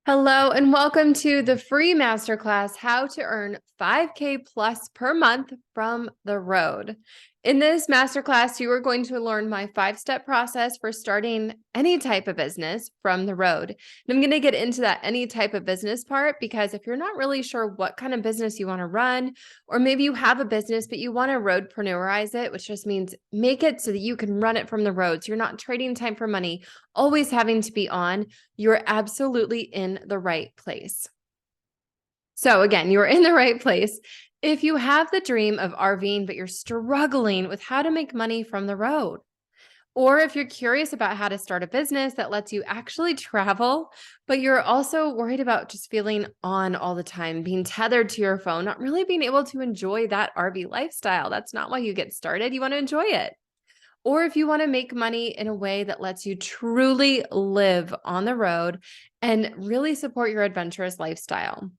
Hello and welcome to the free masterclass, How to Earn 5K plus per month from the road. In this masterclass, you are going to learn my 5-step process for starting any type of business from the road. And I'm going to get into that any type of business part because if you're not really sure what kind of business you want to run, or maybe you have a business, but you want to roadpreneurs it, which just means make it so that you can run it from the road. So you're not trading time for money, always having to be on, you're absolutely in the right place. So again, you're in the right place. If you have the dream of RVing, but you're struggling with how to make money from the road, or if you're curious about how to start a business that lets you actually travel, but you're also worried about just feeling on all the time, being tethered to your phone, not really being able to enjoy that RV lifestyle. That's not why you get started. You want to enjoy it. Or if you want to make money in a way that lets you truly live on the road and really support your adventurous lifestyle.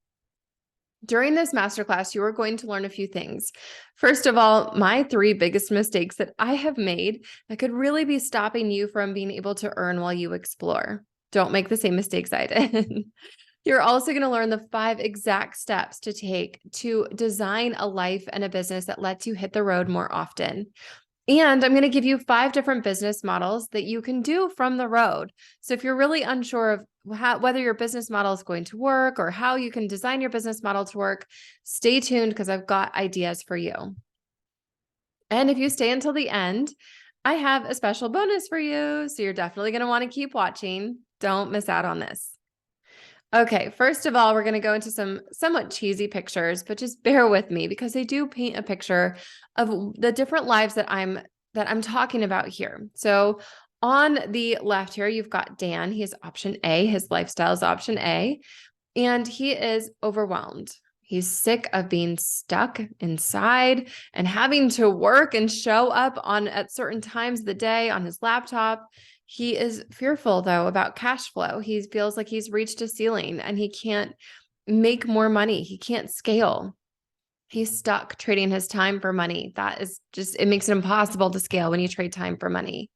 During this masterclass, you are going to learn a few things. First of all, my 3 biggest mistakes that I have made that could really be stopping you from being able to earn while you explore. Don't make the same mistakes I did. You're also going to learn the 5 exact steps to take to design a life and a business that lets you hit the road more often. And I'm going to give you 5 different business models that you can do from the road. So if you're really unsure of whether your business model is going to work or how you can design your business model to work, stay tuned because I've got ideas for you. And if you stay until the end, I have a special bonus for you. So you're definitely going to want to keep watching. Don't miss out on this. Okay, first of all, we're going to go into some somewhat cheesy pictures, but just bear with me because they do paint a picture of the different lives that I'm talking about here. So on the left here, you've got Dan. He is option A. His lifestyle is option A, and he is overwhelmed. He's sick of being stuck inside and having to work and show up at certain times of the day on his laptop. He is fearful, though, about cash flow. He feels like he's reached a ceiling and he can't make more money. He can't scale. He's stuck trading his time for money. That is just, it makes it impossible to scale when you trade time for money.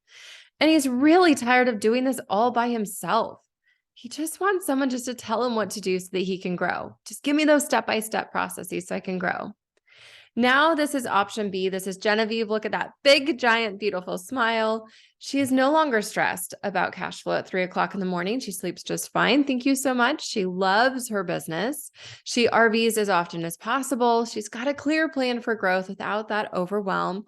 And he's really tired of doing this all by himself. He just wants someone just to tell him what to do so that he can grow. Just give me those step-by-step processes so I can grow. Now this is option B. This is Genevieve. Look at that big, giant, beautiful smile. She is no longer stressed about cash flow at 3 o'clock in the morning. She sleeps just fine. Thank you so much. She loves her business. She RVs as often as possible. She's got a clear plan for growth without that overwhelm.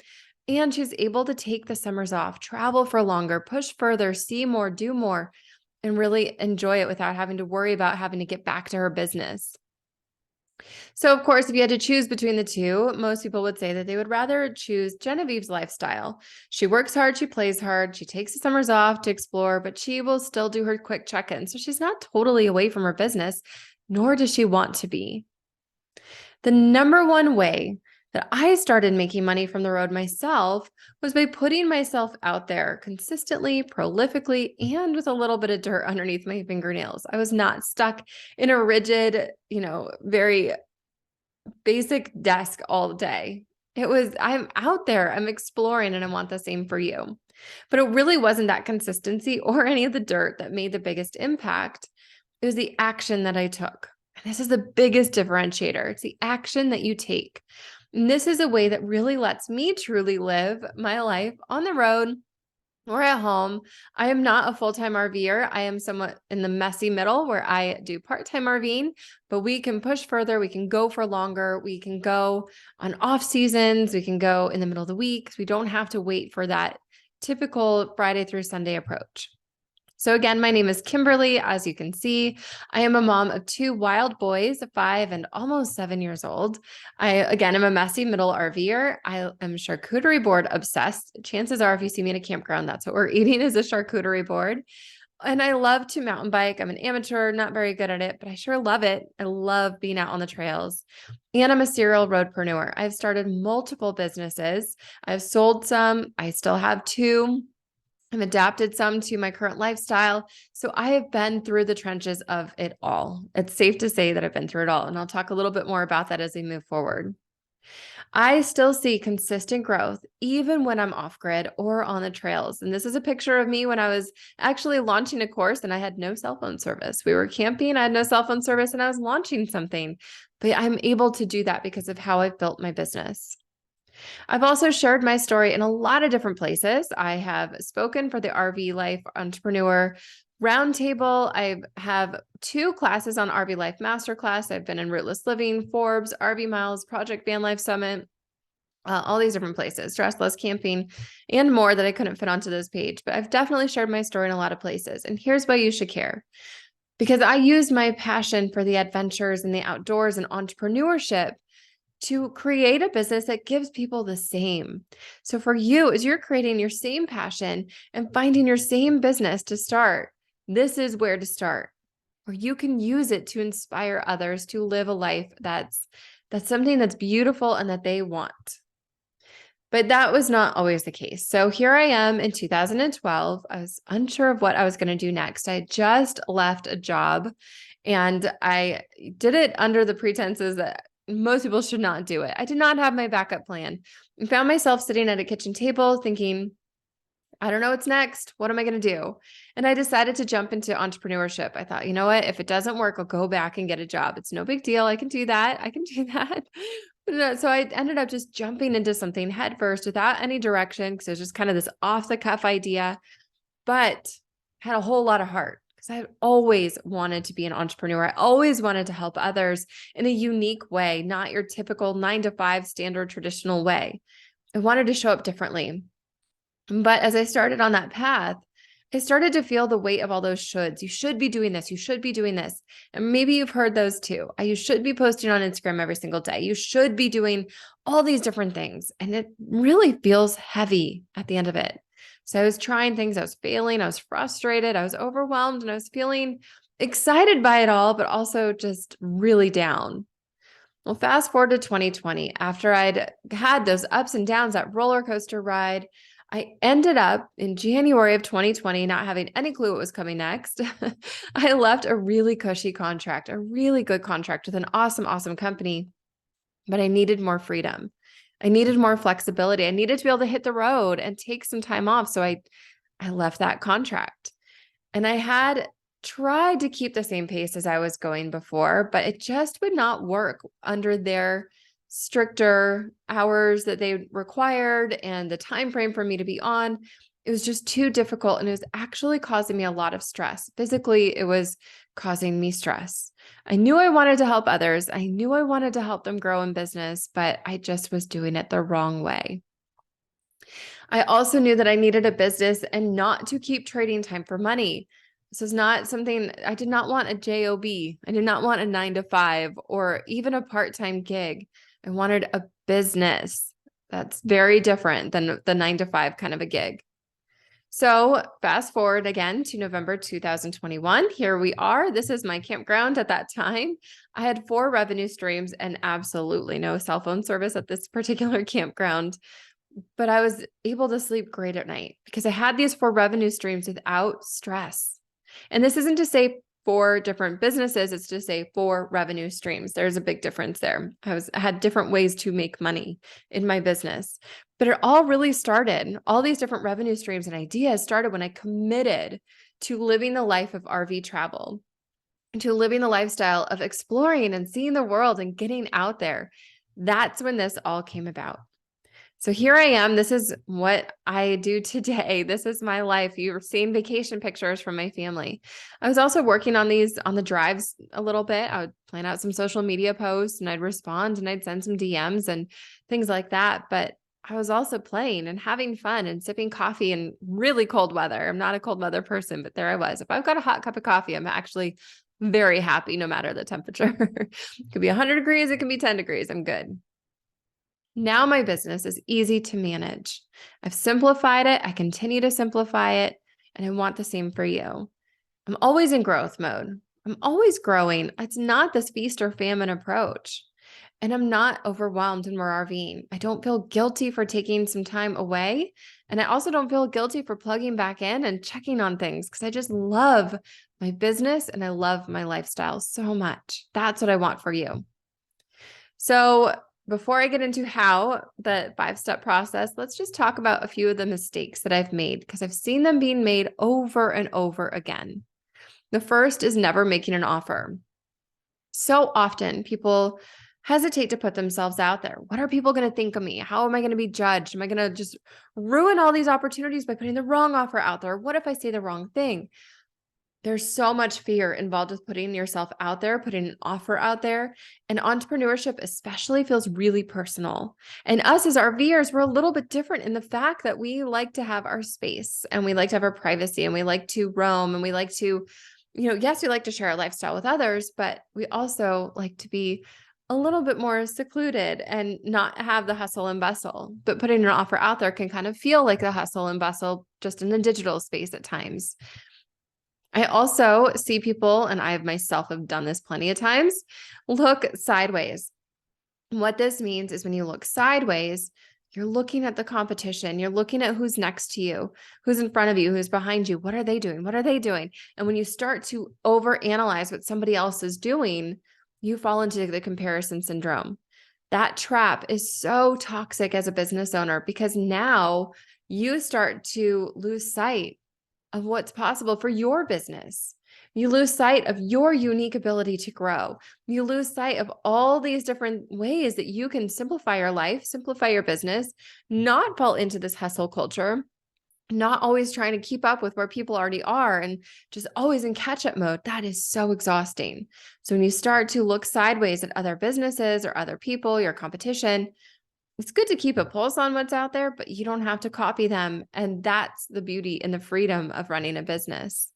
And she's able to take the summers off, travel for longer, push further, see more, do more, and really enjoy it without having to worry about having to get back to her business. So, of course, if you had to choose between the two, most people would say that they would rather choose Genevieve's lifestyle. She works hard, she plays hard, she takes the summers off to explore, but she will still do her quick check-in. So she's not totally away from her business, nor does she want to be. The number one way that I started making money from the road myself was by putting myself out there consistently, prolifically, and with a little bit of dirt underneath my fingernails. I was not stuck in a rigid, very basic desk all day. I'm out there, I'm exploring, and I want the same for you. But it really wasn't that consistency or any of the dirt that made the biggest impact. It was the action that I took. And this is the biggest differentiator. It's the action that you take. And this is a way that really lets me truly live my life on the road or at home. I am not a full-time RVer. I am somewhat in the messy middle where I do part-time RVing, but we can push further. We can go for longer. We can go on off seasons. We can go in the middle of the week. We don't have to wait for that typical Friday through Sunday approach. So again, my name is Kimberly. As you can see, I am a mom of 2 wild boys, 5 and almost 7 years old. Again, I'm a messy middle RVer. I am charcuterie board obsessed. Chances are, if you see me in a campground, that's what we're eating is a charcuterie board. And I love to mountain bike. I'm an amateur, not very good at it, but I sure love it. I love being out on the trails. And I'm a serial roadpreneur. I've started multiple businesses. I've sold some. I still have 2. I've adapted some to my current lifestyle. So I have been through the trenches of it all. It's safe to say that I've been through it all. And I'll talk a little bit more about that as we move forward. I still see consistent growth even when I'm off grid or on the trails. And this is a picture of me when I was actually launching a course and I had no cell phone service. We were camping, I had no cell phone service, and I was launching something. But I'm able to do that because of how I've built my business. I've also shared my story in a lot of different places. I have spoken for the RV Life Entrepreneur Roundtable. I have 2 classes on RV Life Masterclass. I've been in Rootless Living, Forbes, RV Miles, Project Van Life Summit, all these different places, Stress Less Camping, and more that I couldn't fit onto this page. But I've definitely shared my story in a lot of places. And here's why you should care. Because I use my passion for the adventures and the outdoors and entrepreneurship to create a business that gives people the same. So for you, as you're creating your same passion and finding your same business to start, this is where to start, where you can use it to inspire others to live a life that's something that's beautiful and that they want. But that was not always the case. So here I am in 2012. I was unsure of what I was going to do next. I had just left a job and I did it under the pretenses that most people should not do it. I did not have my backup plan. I found myself sitting at a kitchen table thinking, I don't know what's next. What am I going to do? And I decided to jump into entrepreneurship. I thought, you know what? If it doesn't work, I'll go back and get a job. It's no big deal. I can do that. I can do that. So I ended up just jumping into something headfirst without any direction because it was just kind of this off the cuff idea, but had a whole lot of heart because I always wanted to be an entrepreneur. I always wanted to help others in a unique way, not your typical 9 to 5 standard traditional way. I wanted to show up differently. But as I started on that path, I started to feel the weight of all those shoulds. You should be doing this. You should be doing this. And maybe you've heard those too. You should be posting on Instagram every single day. You should be doing all these different things. And it really feels heavy at the end of it. So I was trying things. I was failing. I was frustrated. I was overwhelmed and I was feeling excited by it all, but also just really down. Well, fast forward to 2020, after I'd had those ups and downs, that roller coaster ride, I ended up in January of 2020, not having any clue what was coming next. I left a really cushy contract, a really good contract with an awesome, awesome company, but I needed more freedom. I needed more flexibility. I needed to be able to hit the road and take some time off. So I left that contract. And I had tried to keep the same pace as I was going before, but it just would not work under their stricter hours that they required and the time frame for me to be on. It was just too difficult and it was actually causing me a lot of stress. Physically, it was causing me stress. I knew I wanted to help others. I knew I wanted to help them grow in business, but I just was doing it the wrong way. I also knew that I needed a business and not to keep trading time for money. This is not something I did not want a job. I did not want a 9 to 5 or even a part-time gig. I wanted a business that's very different than the 9 to 5 kind of a gig. So fast forward again to November 2021. Here we are. This is my campground at that time. I had 4 revenue streams and absolutely no cell phone service at this particular campground. But I was able to sleep great at night because I had these 4 revenue streams without stress. And this isn't to say 4 different businesses, it's to say 4 revenue streams. There's a big difference there. I had different ways to make money in my business. But it all really started, all these different revenue streams and ideas started when I committed to living the life of RV travel, to living the lifestyle of exploring and seeing the world and getting out there. That's when this all came about. So here I am. This is what I do today. This is my life. You're seeing vacation pictures from my family. I was also working on these on the drives a little bit. I would plan out some social media posts and I'd respond and I'd send some DMs and things like that. But I was also playing and having fun and sipping coffee in really cold weather. I'm not a cold weather person, but there I was. If I've got a hot cup of coffee, I'm actually very happy no matter the temperature. It could be 100 degrees. It can be 10 degrees. I'm good. Now my business is easy to manage. I've simplified it. I continue to simplify it. And I want the same for you. I'm always in growth mode. I'm always growing. It's not this feast or famine approach. And I'm not overwhelmed when we're RVing. I don't feel guilty for taking some time away. And I also don't feel guilty for plugging back in and checking on things because I just love my business and I love my lifestyle so much. That's what I want for you. So before I get into how the 5-step process, let's just talk about a few of the mistakes that I've made because I've seen them being made over and over again. The first is never making an offer. So often people hesitate to put themselves out there. What are people going to think of me? How am I going to be judged? Am I going to just ruin all these opportunities by putting the wrong offer out there? What if I say the wrong thing? There's so much fear involved with putting yourself out there, putting an offer out there. And entrepreneurship especially feels really personal. And us as RVers, we're a little bit different in the fact that we like to have our space and we like to have our privacy and we like to roam and we like to, yes, we like to share our lifestyle with others, but we also like to be a little bit more secluded and not have the hustle and bustle. But putting an offer out there can kind of feel like the hustle and bustle just in the digital space at times. I also see people, and I myself have done this plenty of times, look sideways. What this means is when you look sideways, you're looking at the competition. You're looking at who's next to you, who's in front of you, who's behind you. What are they doing? What are they doing? And when you start to overanalyze what somebody else is doing, you fall into the comparison syndrome. That trap is so toxic as a business owner because now you start to lose sight of what's possible for your business. You lose sight of your unique ability to grow. You lose sight of all these different ways that you can simplify your life, simplify your business, not fall into this hustle culture, not always trying to keep up with where people already are and just always in catch-up mode. That is so exhausting. So when you start to look sideways at other businesses or other people, your competition, it's good to keep a pulse on what's out there, but you don't have to copy them. And that's the beauty and the freedom of running a business.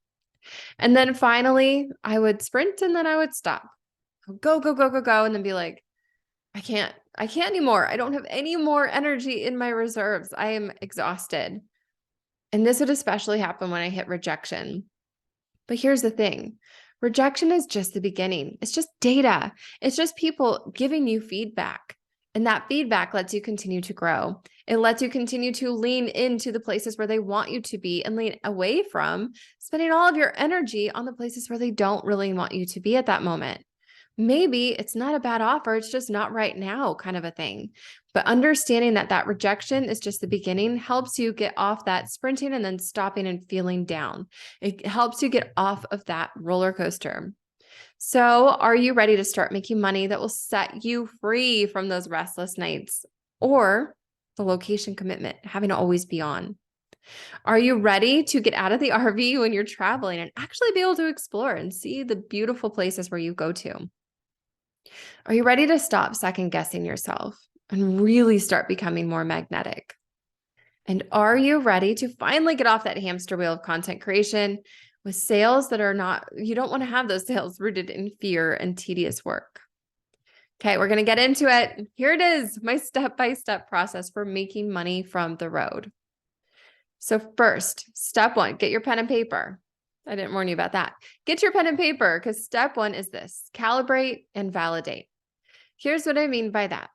And then finally, I would sprint and then I would stop. Go, go, go, go, go. And then be like, I can't anymore. I don't have any more energy in my reserves. I am exhausted. And this would especially happen when I hit rejection. But here's the thing. Rejection is just the beginning. It's just data. It's just people giving you feedback. And that feedback lets you continue to grow. It lets you continue to lean into the places where they want you to be and lean away from spending all of your energy on the places where they don't really want you to be at that moment. Maybe it's not a bad offer. It's just not right now kind of a thing. But understanding that that rejection is just the beginning helps you get off that sprinting and then stopping and feeling down. It helps you get off of that roller coaster. So, are you ready to start making money that will set you free from those restless nights or the location commitment, having to always be on? Are you ready to get out of the RV when you're traveling and actually be able to explore and see the beautiful places where you go to? Are you ready to stop second guessing yourself and really start becoming more magnetic? And are you ready to finally get off that hamster wheel of content creation with sales that are not, you don't want to have those sales rooted in fear and tedious work? Okay, we're going to get into it. Here it is, my step-by-step process for making money from the road. So first, step one, get your pen and paper. I didn't warn you about that. Get your pen and paper because step one is this: calibrate and validate. Here's what I mean by that.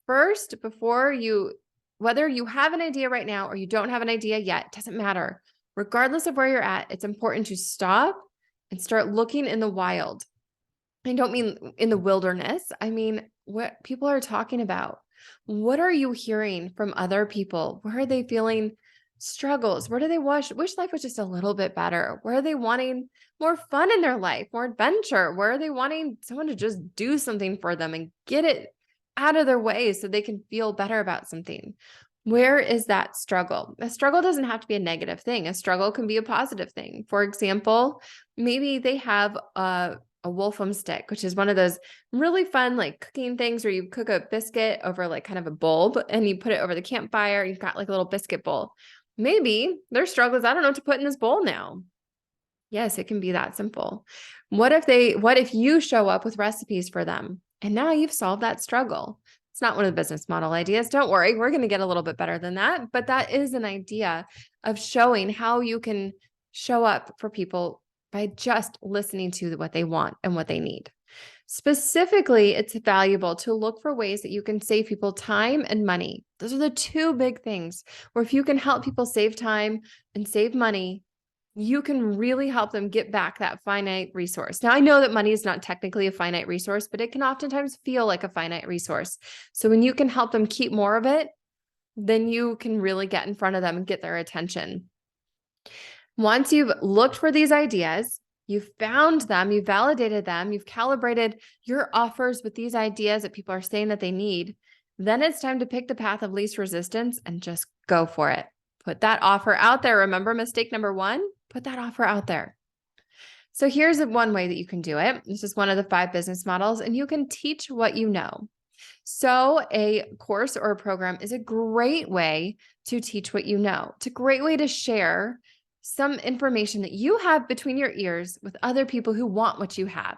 First, whether you have an idea right now or you don't have an idea yet, doesn't matter. Regardless of where you're at, it's important to stop and start looking in the wild. I don't mean in the wilderness. I mean what people are talking about. What are you hearing from other people? Where are they feeling struggles? Where do they wish life was just a little bit better? Where are they wanting more fun in their life, more adventure? Where are they wanting someone to just do something for them and get it out of their way so they can feel better about something? Where is that struggle? A struggle doesn't have to be a negative thing. A struggle can be a positive thing. For example, maybe they have a wolfram stick, which is one of those really fun, like cooking things where you cook a biscuit over like kind of a bulb and you put it over the campfire. You've got like a little biscuit bowl. Maybe their struggle is, I don't know what to put in this bowl now. Yes, it can be that simple. What if you show up with recipes for them and now you've solved that struggle? It's not one of the business model ideas. Don't worry. We're going to get a little bit better than that. But that is an idea of showing how you can show up for people by just listening to what they want and what they need. Specifically, it's valuable to look for ways that you can save people time and money. Those are the two big things where if you can help people save time and save money, you can really help them get back that finite resource. Now, I know that money is not technically a finite resource, but it can oftentimes feel like a finite resource. So when you can help them keep more of it, then you can really get in front of them and get their attention. Once you've looked for these ideas, you've found them, you've validated them, you've calibrated your offers with these ideas that people are saying that they need, then it's time to pick the path of least resistance and just go for it. Put that offer out there. Remember mistake number one? Put that offer out there. So here's one way that you can do it. This is one of the 5 business models, and you can teach what you know. So a course or a program is a great way to teach what you know. It's a great way to share some information that you have between your ears with other people who want what you have.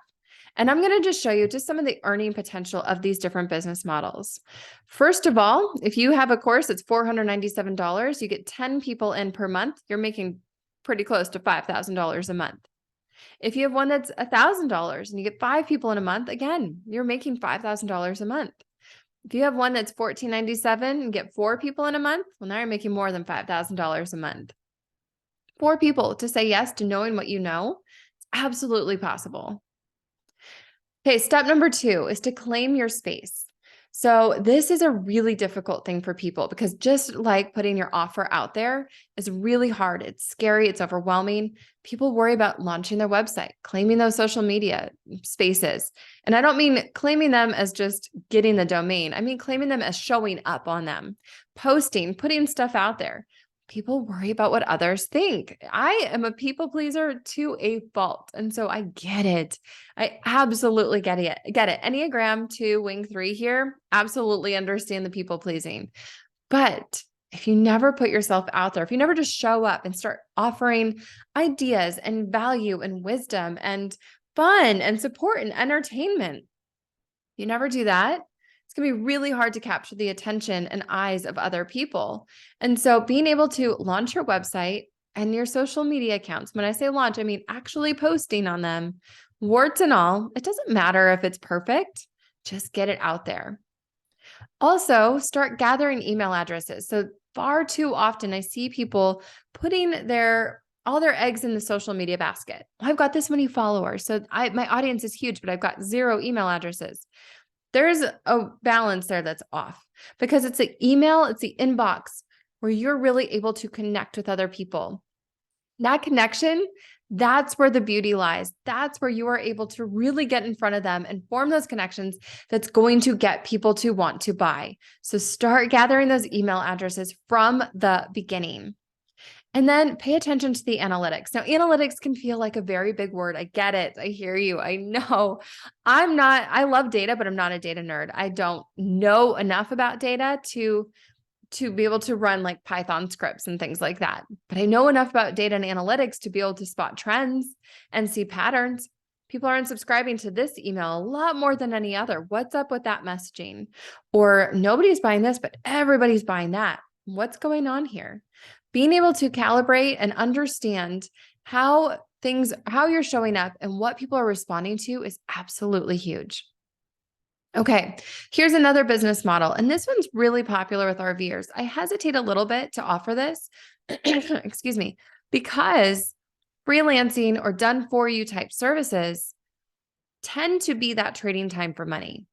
And I'm going to just show you just some of the earning potential of these different business models. First of all, if you have a course that's $497, you get 10 people in per month, you're making pretty close to $5,000 a month. If you have one that's $1,000 and you get 5 people in a month, again, you're making $5,000 a month. If you have one that's $14.97 and get 4 people in a month, well, now you're making more than $5,000 a month. 4 people to say yes to knowing what you know, it's absolutely possible. Okay, step number 2 is to claim your space. So this is a really difficult thing for people because just like putting your offer out there is really hard. It's scary. It's overwhelming. People worry about launching their website, claiming those social media spaces. And I don't mean claiming them as just getting the domain. I mean claiming them as showing up on them, posting, putting stuff out there. People worry about what others think. I am a people pleaser to a fault. And so I get it. I absolutely get it. Enneagram 2, wing 3 here. Absolutely understand the people pleasing. But if you never put yourself out there, if you never just show up and start offering ideas and value and wisdom and fun and support and entertainment, if you never do that, it's going to be really hard to capture the attention and eyes of other people. And so being able to launch your website and your social media accounts, when I say launch, I mean actually posting on them, warts and all, it doesn't matter if it's perfect, just get it out there. Also, start gathering email addresses. So far too often I see people putting all their eggs in the social media basket. I've got this many followers, so my audience is huge, but I've got 0 email addresses. There's a balance there that's off because it's the email, it's the inbox where you're really able to connect with other people. That connection, that's where the beauty lies. That's where you are able to really get in front of them and form those connections that's going to get people to want to buy. So start gathering those email addresses from the beginning. And then pay attention to the analytics. Now, analytics can feel like a very big word. I get it. I hear you. I know. I love data, but I'm not a data nerd. I don't know enough about data to be able to run like Python scripts and things like that. But I know enough about data and analytics to be able to spot trends and see patterns. People are unsubscribing to this email a lot more than any other. What's up with that messaging? Or nobody's buying this, but everybody's buying that. What's going on here? Being able to calibrate and understand how you're showing up and what people are responding to is absolutely huge. Okay, here's another business model. And this one's really popular with RVers. I hesitate a little bit to offer this, excuse me, because freelancing or done for you type services tend to be that trading time for money.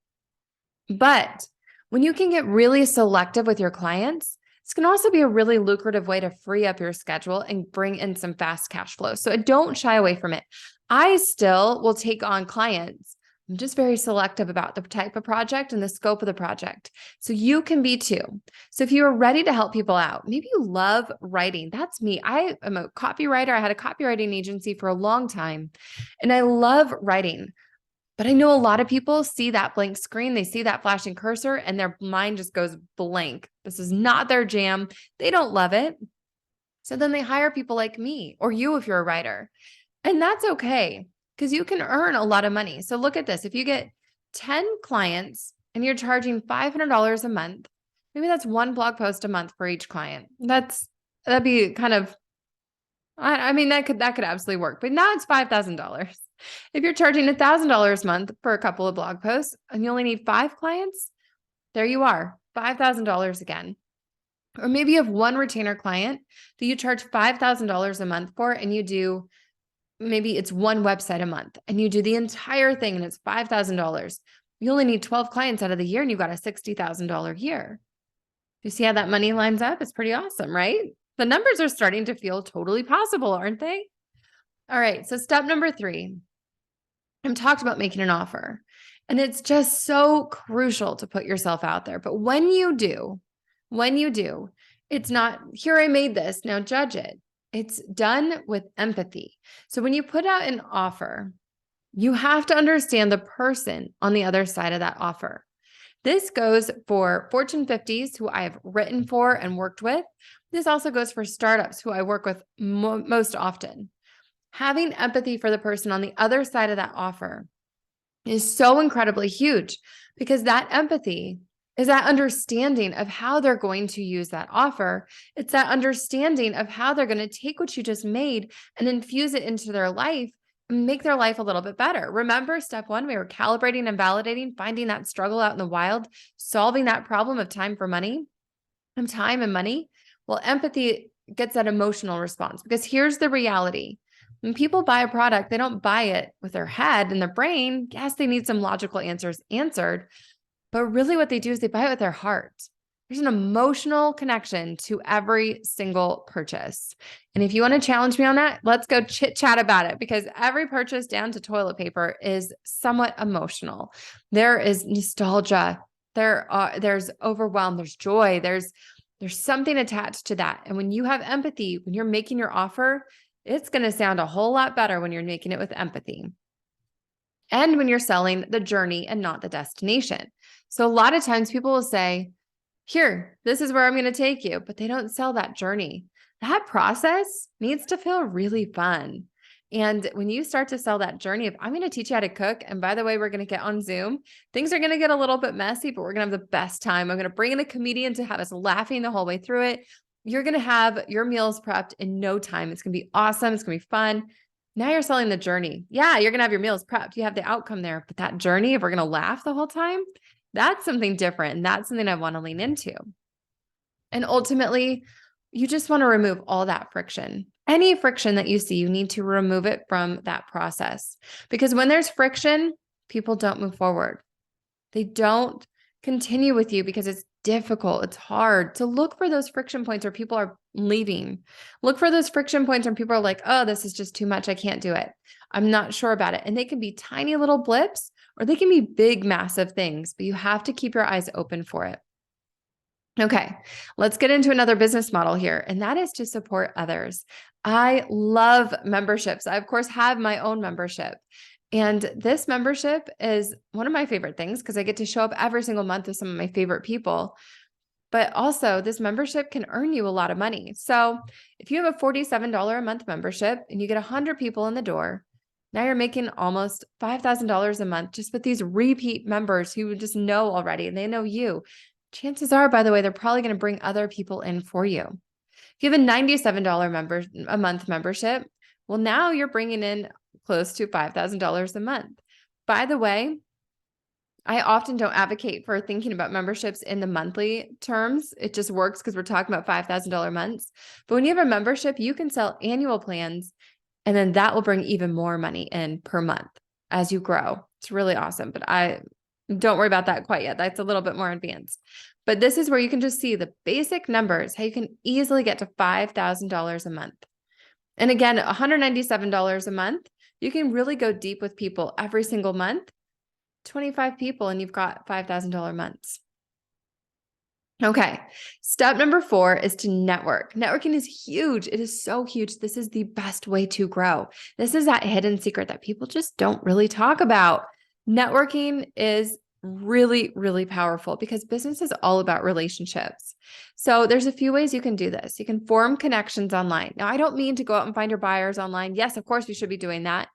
But when you can get really selective with your clients, this can also be a really lucrative way to free up your schedule and bring in some fast cash flow. So don't shy away from it. I still will take on clients. I'm just very selective about the type of project and the scope of the project. So you can be too. So if you are ready to help people out, maybe you love writing. That's me. I am a copywriter. I had a copywriting agency for a long time, and I love writing. But I know a lot of people see that blank screen, they see that flashing cursor, and their mind just goes blank. This is not their jam. They don't love it. So then they hire people like me or you if you're a writer. And that's okay because you can earn a lot of money. So look at this. If you get 10 clients and you're charging $500 a month, maybe that's 1 blog post a month for each client. That'd be kind of, I mean, that could absolutely work, but now it's $5,000. If you're charging $1,000 a month for a couple of blog posts and you only need 5 clients, there you are, $5,000 again. Or maybe you have one retainer client that you charge $5,000 a month for, and you do, maybe it's one website a month and you do the entire thing and it's $5,000. You only need 12 clients out of the year and you've got a $60,000 year. You see how that money lines up? It's pretty awesome, right? The numbers are starting to feel totally possible, aren't they? All right. So step number 3, I'm talked about making an offer, and it's just so crucial to put yourself out there. But when you do, it's not, here, I made this, now judge it. It's done with empathy. So when you put out an offer, you have to understand the person on the other side of that offer. This goes for Fortune 50s who I have written for and worked with. This also goes for startups who I work with most often. Having empathy for the person on the other side of that offer is so incredibly huge, because that empathy is that understanding of how they're going to use that offer. It's that understanding of how they're going to take what you just made and infuse it into their life and make their life a little bit better. Remember, step 1, we were calibrating and validating, finding that struggle out in the wild, solving that problem of time and money. Well, empathy gets that emotional response, because here's the reality. When people buy a product, they don't buy it with their head and their brain. Yes, they need some logical answers answered, but really what they do is they buy it with their heart. There's an emotional connection to every single purchase. And if you want to challenge me on that, let's go chit chat about it, because every purchase down to toilet paper is somewhat emotional. There is nostalgia. There's overwhelm. There's joy. There's something attached to that. And when you have empathy, when you're making your offer, it's going to sound a whole lot better when you're making it with empathy. And when you're selling the journey and not the destination. So a lot of times people will say, here, this is where I'm going to take you, but they don't sell that journey. That process needs to feel really fun. And when you start to sell that journey of, I'm going to teach you how to cook, and by the way, we're going to get on Zoom, things are going to get a little bit messy, but we're going to have the best time. I'm going to bring in a comedian to have us laughing the whole way through it. You're going to have your meals prepped in no time. It's going to be awesome. It's going to be fun. Now you're selling the journey. Yeah, you're going to have your meals prepped. You have the outcome there, but that journey, if we're going to laugh the whole time, that's something different. And that's something I want to lean into. And ultimately, you just want to remove all that friction. Any friction that you see, you need to remove it from that process. Because when there's friction, people don't move forward. They don't continue with you because it's difficult. It's hard to look for those friction points where people are leaving. Look for those friction points when people are like, oh, this is just too much. I can't do it. I'm not sure about it. And they can be tiny little blips, or they can be big, massive things, but you have to keep your eyes open for it. Okay, let's get into another business model here, and that is to support others. I love memberships. I, of course, have my own membership. And this membership is one of my favorite things because I get to show up every single month with some of my favorite people. But also, this membership can earn you a lot of money. So if you have a $47 a month membership and you get 100 people in the door, now you're making almost $5,000 a month just with these repeat members who just know already and they know you. Chances are, by the way, they're probably going to bring other people in for you. If you have a $97 a month membership, well, now you're bringing in close to $5,000 a month. By the way, I often don't advocate for thinking about memberships in the monthly terms. It just works because we're talking about $5,000 months. But when you have a membership, you can sell annual plans, and then that will bring even more money in per month as you grow. It's really awesome. But don't worry about that quite yet. That's a little bit more advanced. But this is where you can just see the basic numbers, how you can easily get to $5,000 a month. And again, $197 a month, you can really go deep with people every single month. 25 people and you've got $5,000 months. Okay. Step number 4 is to network. Networking is huge. It is so huge. This is the best way to grow. This is that hidden secret that people just don't really talk about. Networking is really, really powerful because business is all about relationships. So there's a few ways you can do this. You can form connections online. Now, I don't mean to go out and find your buyers online. Yes, of course, you should be doing that.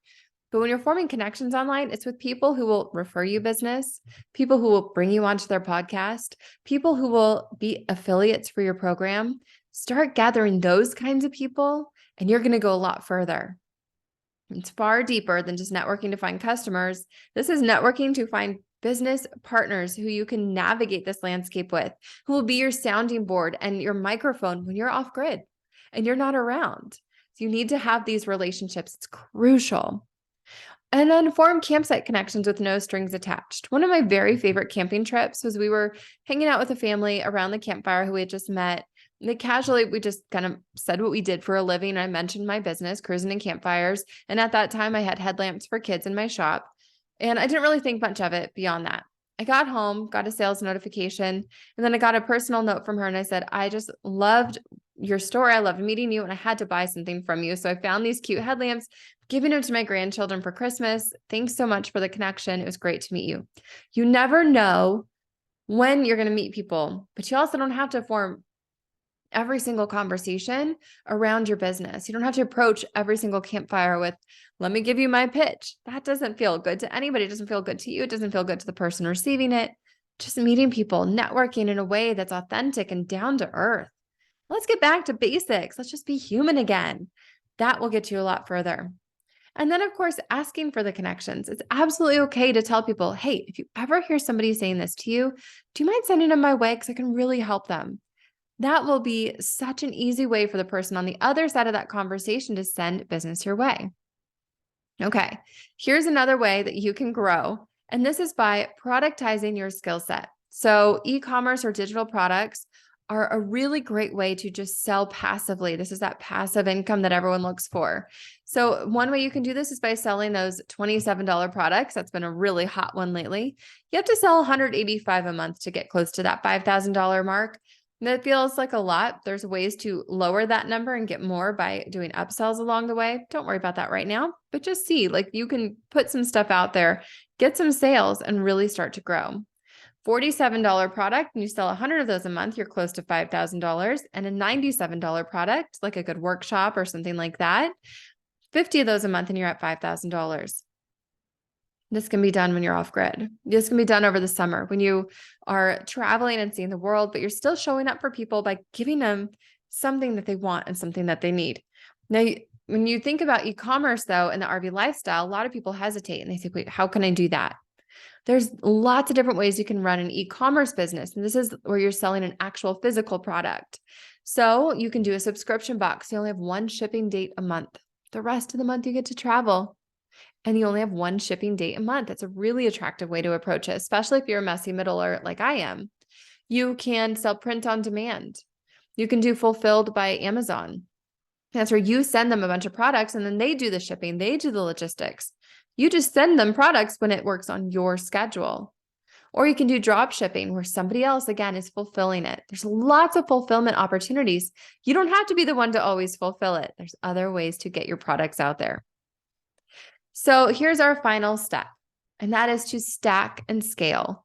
But when you're forming connections online, it's with people who will refer you business, people who will bring you onto their podcast, people who will be affiliates for your program. Start gathering those kinds of people, and you're going to go a lot further. It's far deeper than just networking to find customers. This is networking to find business partners who you can navigate this landscape with, who will be your sounding board and your microphone when you're off grid and you're not around. So you need to have these relationships. It's crucial. And then form campsite connections with no strings attached. One of my very favorite camping trips was we were hanging out with a family around the campfire who we had just met. And we just kind of said what we did for a living. I mentioned my business, cruising and campfires. And at that time, I had headlamps for kids in my shop. And I didn't really think much of it beyond that. I got home, got a sales notification, and then I got a personal note from her. And I said, I just loved your store. I loved meeting you, and I had to buy something from you. So I found these cute headlamps, giving them to my grandchildren for Christmas. Thanks so much for the connection. It was great to meet you. You never know when you're going to meet people, but you also don't have to form every single conversation around your business. You don't have to approach every single campfire with, let me give you my pitch. That doesn't feel good to anybody. It doesn't feel good to you. It doesn't feel good to the person receiving it. Just meeting people, networking in a way that's authentic and down to earth. Let's get back to basics. Let's just be human again. That will get you a lot further. And then, of course, asking for the connections. It's absolutely okay to tell people, hey, if you ever hear somebody saying this to you, do you mind sending them my way? Because I can really help them. That will be such an easy way for the person on the other side of that conversation to send business your way. Okay, here's another way that you can grow, and this is by productizing your skill set. So e-commerce or digital products are a really great way to just sell passively. This is that passive income that everyone looks for. So one way you can do this is by selling those $27 products. That's been a really hot one lately. You have to sell $185 a month to get close to that $5,000 mark. That feels like a lot. There's ways to lower that number and get more by doing upsells along the way. Don't worry about that right now, but just see, like, you can put some stuff out there, get some sales, and really start to grow. $47 product, and you sell 100 of those a month, you're close to $5,000. And a $97 product, like a good workshop or something like that, 50 of those a month, and you're at $5,000. This can be done when you're off grid. This can be done over the summer when you are traveling and seeing the world, but you're still showing up for people by giving them something that they want and something that they need. Now, when you think about e-commerce, though, and the RV lifestyle, a lot of people hesitate and they think, wait, how can I do that? There's lots of different ways you can run an e-commerce business. And this is where you're selling an actual physical product. So you can do a subscription box. You only have one shipping date a month. The rest of the month you get to travel. And you only have one shipping date a month. It's a really attractive way to approach it, especially if you're a messy middler like I am. You can sell print on demand. You can do fulfilled by Amazon. That's where you send them a bunch of products and then they do the shipping, they do the logistics. You just send them products when it works on your schedule. Or you can do drop shipping where somebody else, again, is fulfilling it. There's lots of fulfillment opportunities. You don't have to be the one to always fulfill it. There's other ways to get your products out there. So here's our final step, and that is to stack and scale.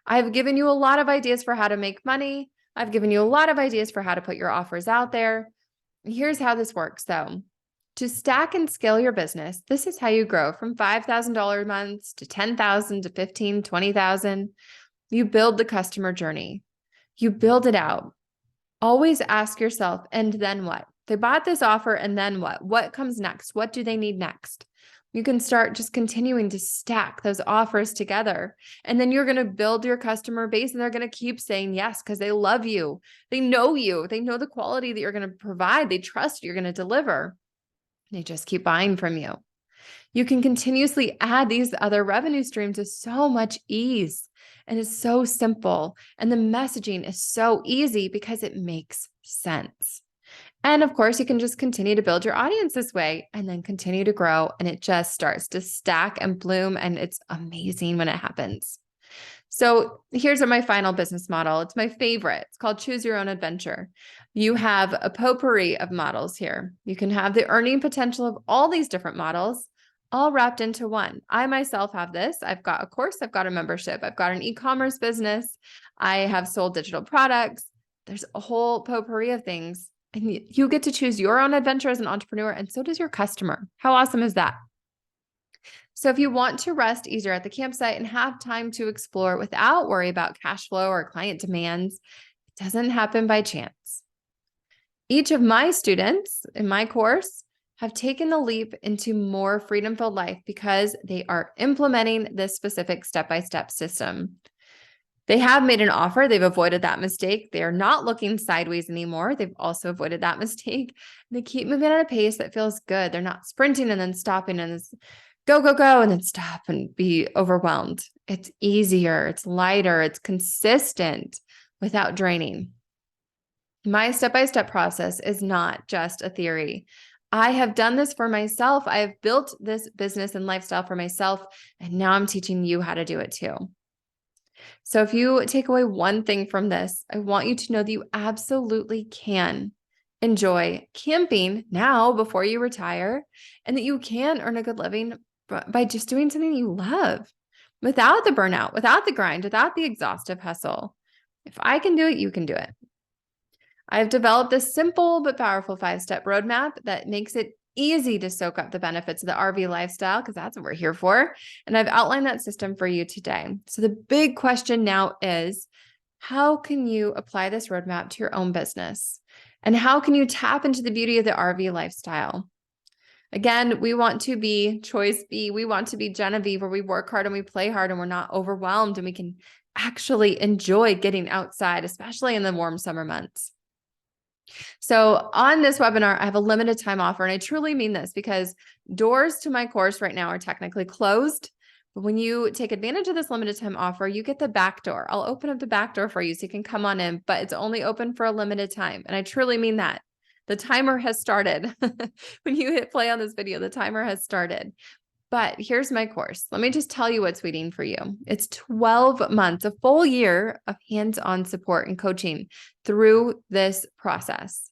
I've given you a lot of ideas for how to make money. I've given you a lot of ideas for how to put your offers out there. Here's how this works, though. To stack and scale your business, this is how you grow from $5,000 months to $10,000 to $15,000, $20,000. You build the customer journey. You build it out. Always ask yourself, and then what? They bought this offer, and then what? What comes next? What do they need next? You can start just continuing to stack those offers together. And then you're going to build your customer base and they're going to keep saying yes because they love you. They know you. They know the quality that you're going to provide. They trust you're going to deliver. They just keep buying from you. You can continuously add these other revenue streams with so much ease. And it's so simple. And the messaging is so easy because it makes sense. And of course, you can just continue to build your audience this way and then continue to grow. And it just starts to stack and bloom. And it's amazing when it happens. So here's my final business model. It's my favorite. It's called Choose Your Own Adventure. You have a potpourri of models here. You can have the earning potential of all these different models all wrapped into one. I myself have this. I've got a course. I've got a membership. I've got an e-commerce business. I have sold digital products. There's a whole potpourri of things. And you get to choose your own adventure as an entrepreneur, and so does your customer. How awesome is that? So if you want to rest easier at the campsite and have time to explore without worry about cash flow or client demands, it doesn't happen by chance. Each of my students in my course have taken the leap into more freedom-filled life because they are implementing this specific step-by-step system. They have made an offer. They've avoided that mistake. They are not looking sideways anymore. They've also avoided that mistake. They keep moving at a pace that feels good. They're not sprinting and then stopping and go, go, go, and then stop and be overwhelmed. It's easier, it's lighter, it's consistent without draining. My step-by-step process is not just a theory. I have done this for myself. I have built this business and lifestyle for myself, and now I'm teaching you how to do it too. So if you take away one thing from this, I want you to know that you absolutely can enjoy camping now before you retire, and that you can earn a good living by just doing something you love without the burnout, without the grind, without the exhaustive hustle. If I can do it, you can do it. I've developed this simple but powerful 5-step roadmap that makes it easy to soak up the benefits of the RV lifestyle, because that's what we're here for. And I've outlined that system for you today. So the big question now is, how can you apply this roadmap to your own business? And how can you tap into the beauty of the RV lifestyle? Again, we want to be choice B. We want to be Genevieve, where we work hard and we play hard and we're not overwhelmed and we can actually enjoy getting outside, especially in the warm summer months. So on this webinar, I have a limited time offer, and I truly mean this because doors to my course right now are technically closed. But when you take advantage of this limited time offer, you get the back door. I'll open up the back door for you so you can come on in, but it's only open for a limited time. And I truly mean that. The timer has started. When you hit play on this video, the timer has started. But here's my course. Let me just tell you what's waiting for you. It's 12 months, a full year of hands-on support and coaching through this process.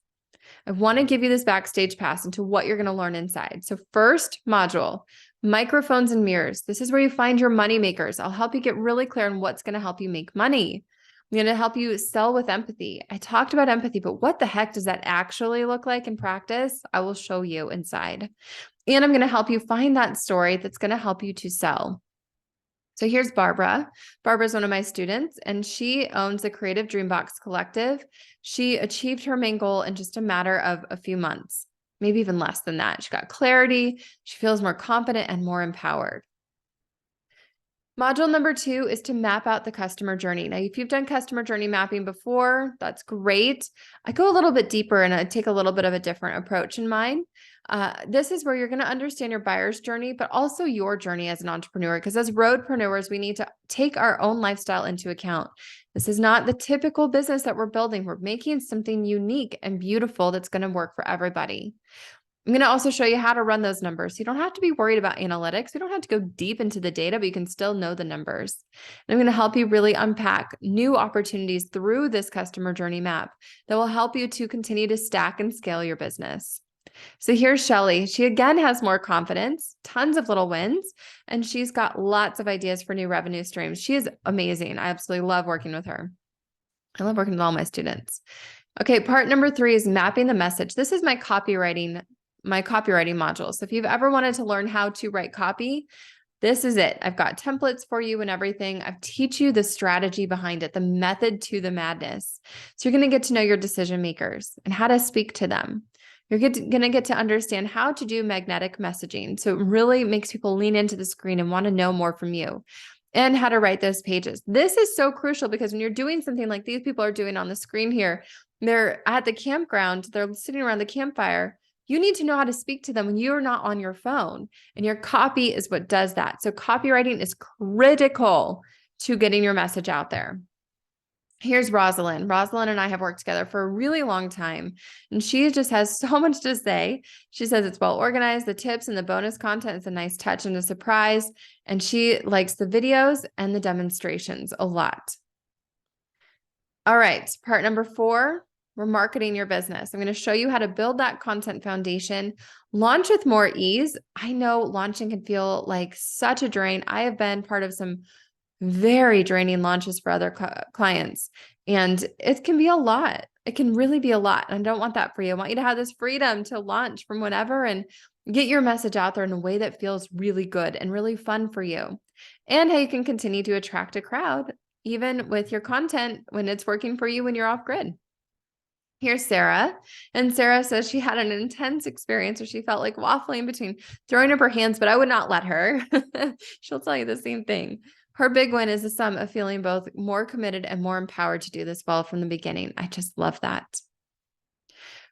I want to give you this backstage pass into what you're going to learn inside. So first module, microphones and mirrors. This is where you find your money makers. I'll help you get really clear on what's going to help you make money. I'm going to help you sell with empathy. I talked about empathy, but what the heck does that actually look like in practice? I will show you inside. And I'm going to help you find that story that's going to help you to sell. So here's Barbara. Barbara's one of my students, and she owns the Creative Dreambox Collective. She achieved her main goal in just a matter of a few months, maybe even less than that. She got clarity. She feels more confident and more empowered. Module number 2 is to map out the customer journey. Now, if you've done customer journey mapping before, that's great. I go a little bit deeper and I take a little bit of a different approach in mine. This is where you're going to understand your buyer's journey, but also your journey as an entrepreneur, because as roadpreneurs, we need to take our own lifestyle into account. This is not the typical business that we're building. We're making something unique and beautiful that's going to work for everybody. I'm going to also show you how to run those numbers. You don't have to be worried about analytics. You don't have to go deep into the data, but you can still know the numbers. And I'm going to help you really unpack new opportunities through this customer journey map that will help you to continue to stack and scale your business. So here's Shelly. She again has more confidence, tons of little wins, and she's got lots of ideas for new revenue streams. She is amazing. I absolutely love working with her. I love working with all my students. Okay, part number 3 is mapping the message. This is my copywriting module. So if you've ever wanted to learn how to write copy, this is it. I've got templates for you and everything. I teach you the strategy behind it, the method to the madness. So you're going to get to know your decision makers and how to speak to them. You're going to get to understand how to do magnetic messaging. So it really makes people lean into the screen and want to know more from you, and how to write those pages. This is so crucial because when you're doing something like these people are doing on the screen here, they're at the campground, they're sitting around the campfire. You need to know how to speak to them when you're not on your phone, and your copy is what does that. So copywriting is critical to getting your message out there. Here's Rosalind. Rosalind and I have worked together for a really long time, and she just has so much to say. She says it's well organized. The tips and the bonus content is a nice touch and a surprise, and she likes the videos and the demonstrations a lot. All right, part number 4. We're marketing your business. I'm going to show you how to build that content foundation, launch with more ease. I know launching can feel like such a drain. I have been part of some very draining launches for other clients, and it can be a lot. It can really be a lot. And I don't want that for you. I want you to have this freedom to launch from whenever and get your message out there in a way that feels really good and really fun for you, and how you can continue to attract a crowd, even with your content when it's working for you when you're off grid. Here's Sarah. And Sarah says she had an intense experience where she felt like waffling between throwing up her hands, but I would not let her. She'll tell you the same thing. Her big win is the sum of feeling both more committed and more empowered to do this well from the beginning. I just love that.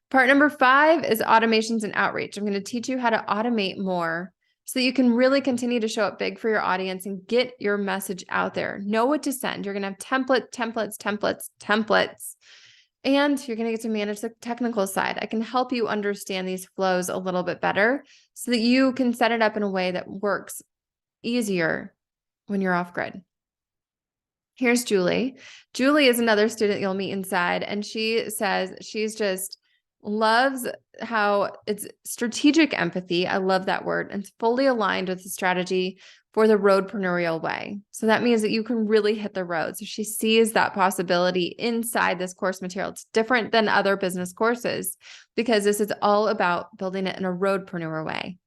Part number 5 is automations and outreach. I'm going to teach you how to automate more so that you can really continue to show up big for your audience and get your message out there. Know what to send. You're going to have templates. And you're going to get to manage the technical side. I can help you understand these flows a little bit better so that you can set it up in a way that works easier when you're off grid. Here's Julie. Julie is another student you'll meet inside, and she says she's just loves how it's strategic empathy. I love that word. And it's fully aligned with the strategy for the roadpreneurial way. So that means that you can really hit the road. So she sees that possibility inside this course material. It's different than other business courses because this is all about building it in a roadpreneur way.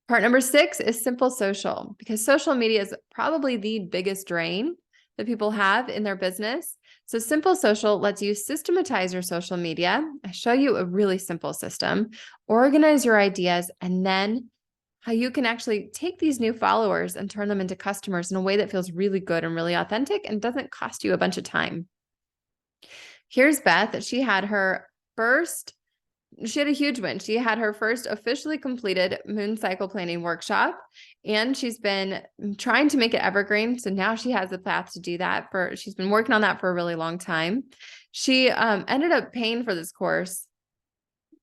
Part number 6 is simple social, because social media is probably the biggest drain that people have in their business. So simple social lets you systematize your social media. I show you a really simple system, organize your ideas, and then how you can actually take these new followers and turn them into customers in a way that feels really good and really authentic and doesn't cost you a bunch of time. Here's Beth. She had a huge win. She had her first officially completed moon cycle planning workshop, and she's been trying to make it evergreen. So now she has the path to do that. She's been working on that for a really long time. She ended up paying for this course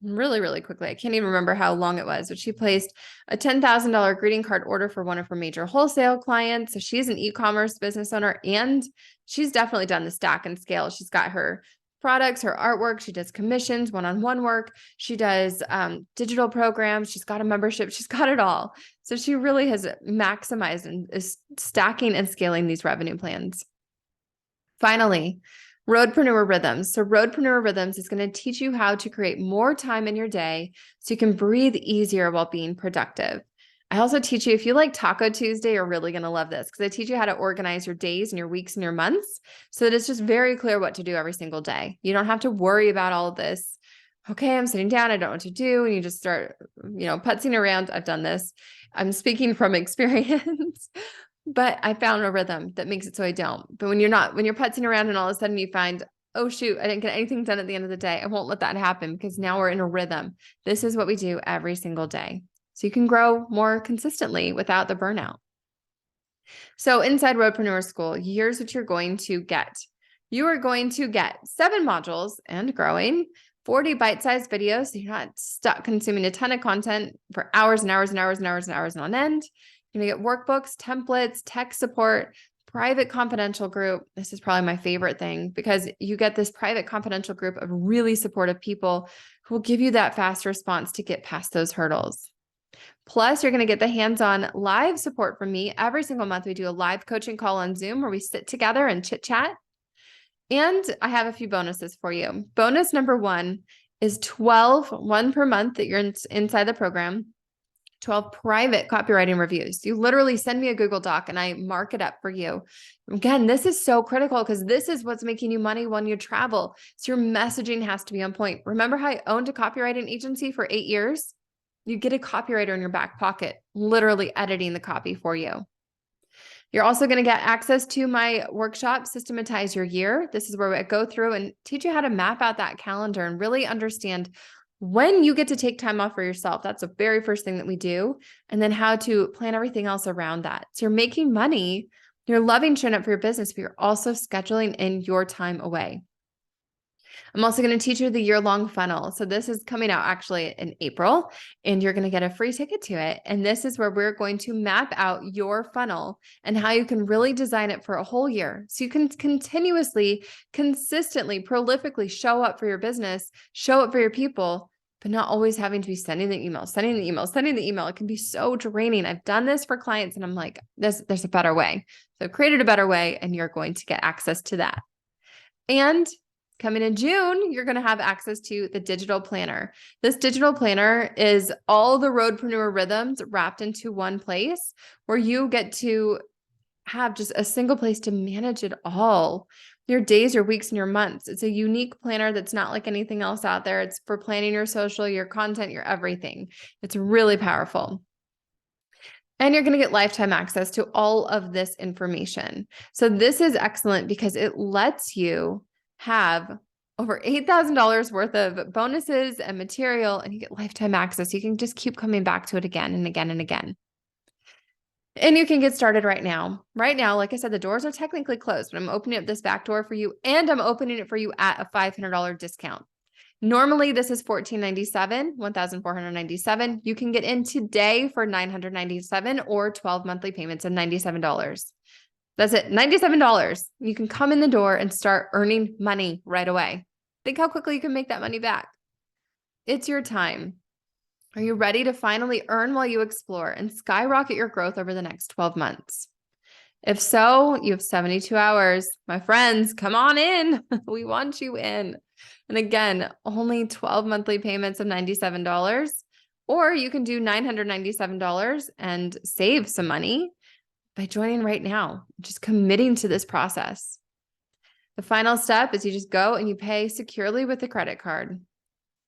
really, really quickly. I can't even remember how long it was, but she placed a $10,000 greeting card order for one of her major wholesale clients. So she's an e-commerce business owner, and she's definitely done the stack and scale. She's got her products, her artwork. She does commissions, one-on-one work. She does digital programs. She's got a membership. She's got it all. So she really has maximized and is stacking and scaling these revenue plans. Finally, Roadpreneur Rhythms. So Roadpreneur Rhythms is going to teach you how to create more time in your day so you can breathe easier while being productive. I also teach you, if you like Taco Tuesday, you're really going to love this because I teach you how to organize your days and your weeks and your months so that it's just very clear what to do every single day. You don't have to worry about all of this. Okay, I'm sitting down, I don't know what to do. And you just start, putzing around. I've done this. I'm speaking from experience. But I found a rhythm that makes it so I don't. But when you're putzing around and all of a sudden you find, oh shoot, I didn't get anything done at the end of the day, I won't let that happen because now we're in a rhythm. This is what we do every single day. So you can grow more consistently without the burnout. So inside Roadpreneur School, here's what you're going to get. You are going to get 7 modules and growing, 40 bite-sized videos, so you're not stuck consuming a ton of content for hours and hours and hours and hours and hours on end. You're going to get workbooks, templates, tech support, private confidential group. This is probably my favorite thing because you get this private confidential group of really supportive people who will give you that fast response to get past those hurdles. Plus, you're going to get the hands-on live support from me. Every single month, we do a live coaching call on Zoom where we sit together and chit-chat. And I have a few bonuses for you. Bonus number 1 is 1 per month that you're inside the program. 12 private copywriting reviews. You literally send me a Google Doc and I mark it up for you. Again, this is so critical because this is what's making you money when you travel. So your messaging has to be on point. Remember how I owned a copywriting agency for 8 years? You get a copywriter in your back pocket, literally editing the copy for you. You're also going to get access to my workshop, Systematize Your Year. This is where I go through and teach you how to map out that calendar and really understand when you get to take time off for yourself. That's the very first thing that we do. And then how to plan everything else around that. So you're making money, you're loving showing up for your business, but you're also scheduling in your time away. I'm also going to teach you the year-long funnel. So this is coming out actually in April, and you're going to get a free ticket to it. And this is where we're going to map out your funnel and how you can really design it for a whole year. So you can continuously, consistently, prolifically show up for your business, show up for your people, but not always having to be sending the email. It can be so draining. I've done this for clients and I'm like, there's a better way. So I've created a better way and you're going to get access to that. And coming in June, you're going to have access to the digital planner. This digital planner is all the Roadpreneur rhythms wrapped into one place where you get to have just a single place to manage it all. your days, your weeks, and your months. It's a unique planner that's not like anything else out there. It's for planning your social, your content, your everything. It's really powerful. And you're going to get lifetime access to all of this information. So this is excellent because it lets you have over $8,000 worth of bonuses and material, and you get lifetime access. You can just keep coming back to it again and again and again. And you can get started right now. Right now, like I said, the doors are technically closed, but I'm opening up this back door for you, and I'm opening it for you at a $500 discount. Normally, this is $1,497, $1,497. You can get in today for $997 or 12 monthly payments of $97. That's it, $97. You can come in the door and start earning money right away. Think how quickly you can make that money back. It's your time. Are you ready to finally earn while you explore and skyrocket your growth over the next 12 months? If so, you have 72 hours. My friends, come on in. We want you in. And again, only 12 monthly payments of $97, or you can do $997 and save some money by joining right now, just committing to this process. The final step is you just go and you pay securely with a credit card.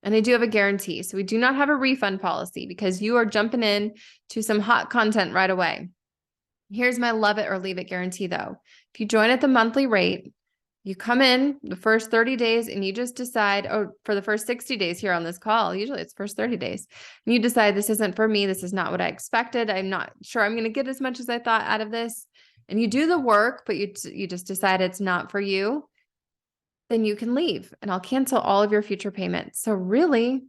And I do have a guarantee. So we do not have a refund policy because you are jumping in to some hot content right away. Here's my love it or leave it guarantee though. If you join at the monthly rate, you come in the first 30 days and you just decide, for the first 60 days here on this call, usually it's first 30 days, and you decide this isn't for me. This is not what I expected. I'm not sure I'm going to get as much as I thought out of this. And you do the work, but you just decide it's not for you. Then you can leave and I'll cancel all of your future payments. So really, you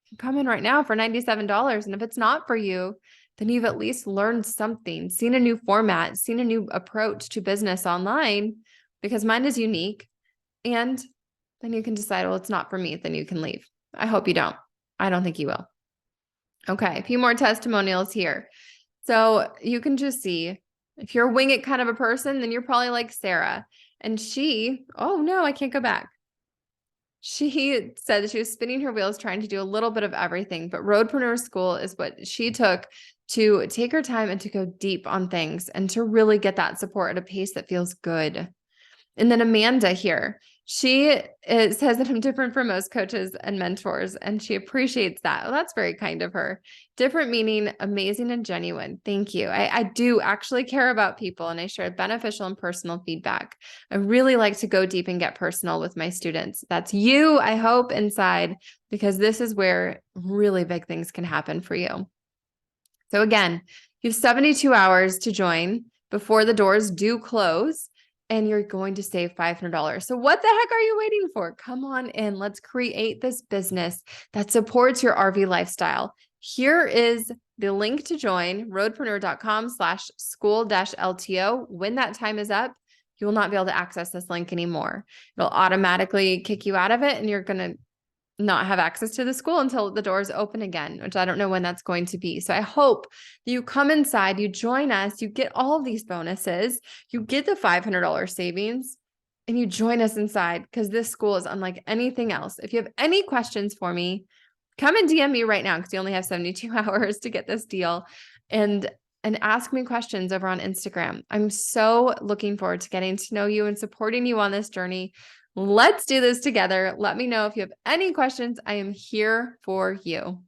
can come in right now for $97. And if it's not for you, then you've at least learned something, seen a new format, seen a new approach to business online, because mine is unique. And then you can decide, well, it's not for me. Then you can leave. I hope you don't. I don't think you will. Okay, a few more testimonials here. So you can just see if you're a wing it kind of a person, then you're probably like Sarah. And oh no, I can't go back. She said that she was spinning her wheels trying to do a little bit of everything, but Roadpreneur School is what she took to take her time and to go deep on things and to really get that support at a pace that feels good. And then Amanda here, she says that I'm different from most coaches and mentors, and she appreciates that. Well, that's very kind of her. Different meaning amazing and genuine. Thank you. I do actually care about people, and I share beneficial and personal feedback. I really like to go deep and get personal with my students. That's you, I hope, inside, because this is where really big things can happen for you. So again, you have 72 hours to join before the doors do close, and you're going to save $500. So what the heck are you waiting for? Come on in. Let's create this business that supports your RV lifestyle. Here is the link to join, roadpreneur.com/school-LTO. When that time is up, you will not be able to access this link anymore. It'll automatically kick you out of it, and you're going to not have access to the school until the doors open again, which I don't know when that's going to be. So I hope you come inside, you join us, you get all of these bonuses, you get the $500 savings, and you join us inside, because this school is unlike anything else. If you have any questions for me, come and DM me right now, because you only have 72 hours to get this deal, and ask me questions over on Instagram. I'm so looking forward to getting to know you and supporting you on this journey. Let's do this together. Let me know if you have any questions. I am here for you.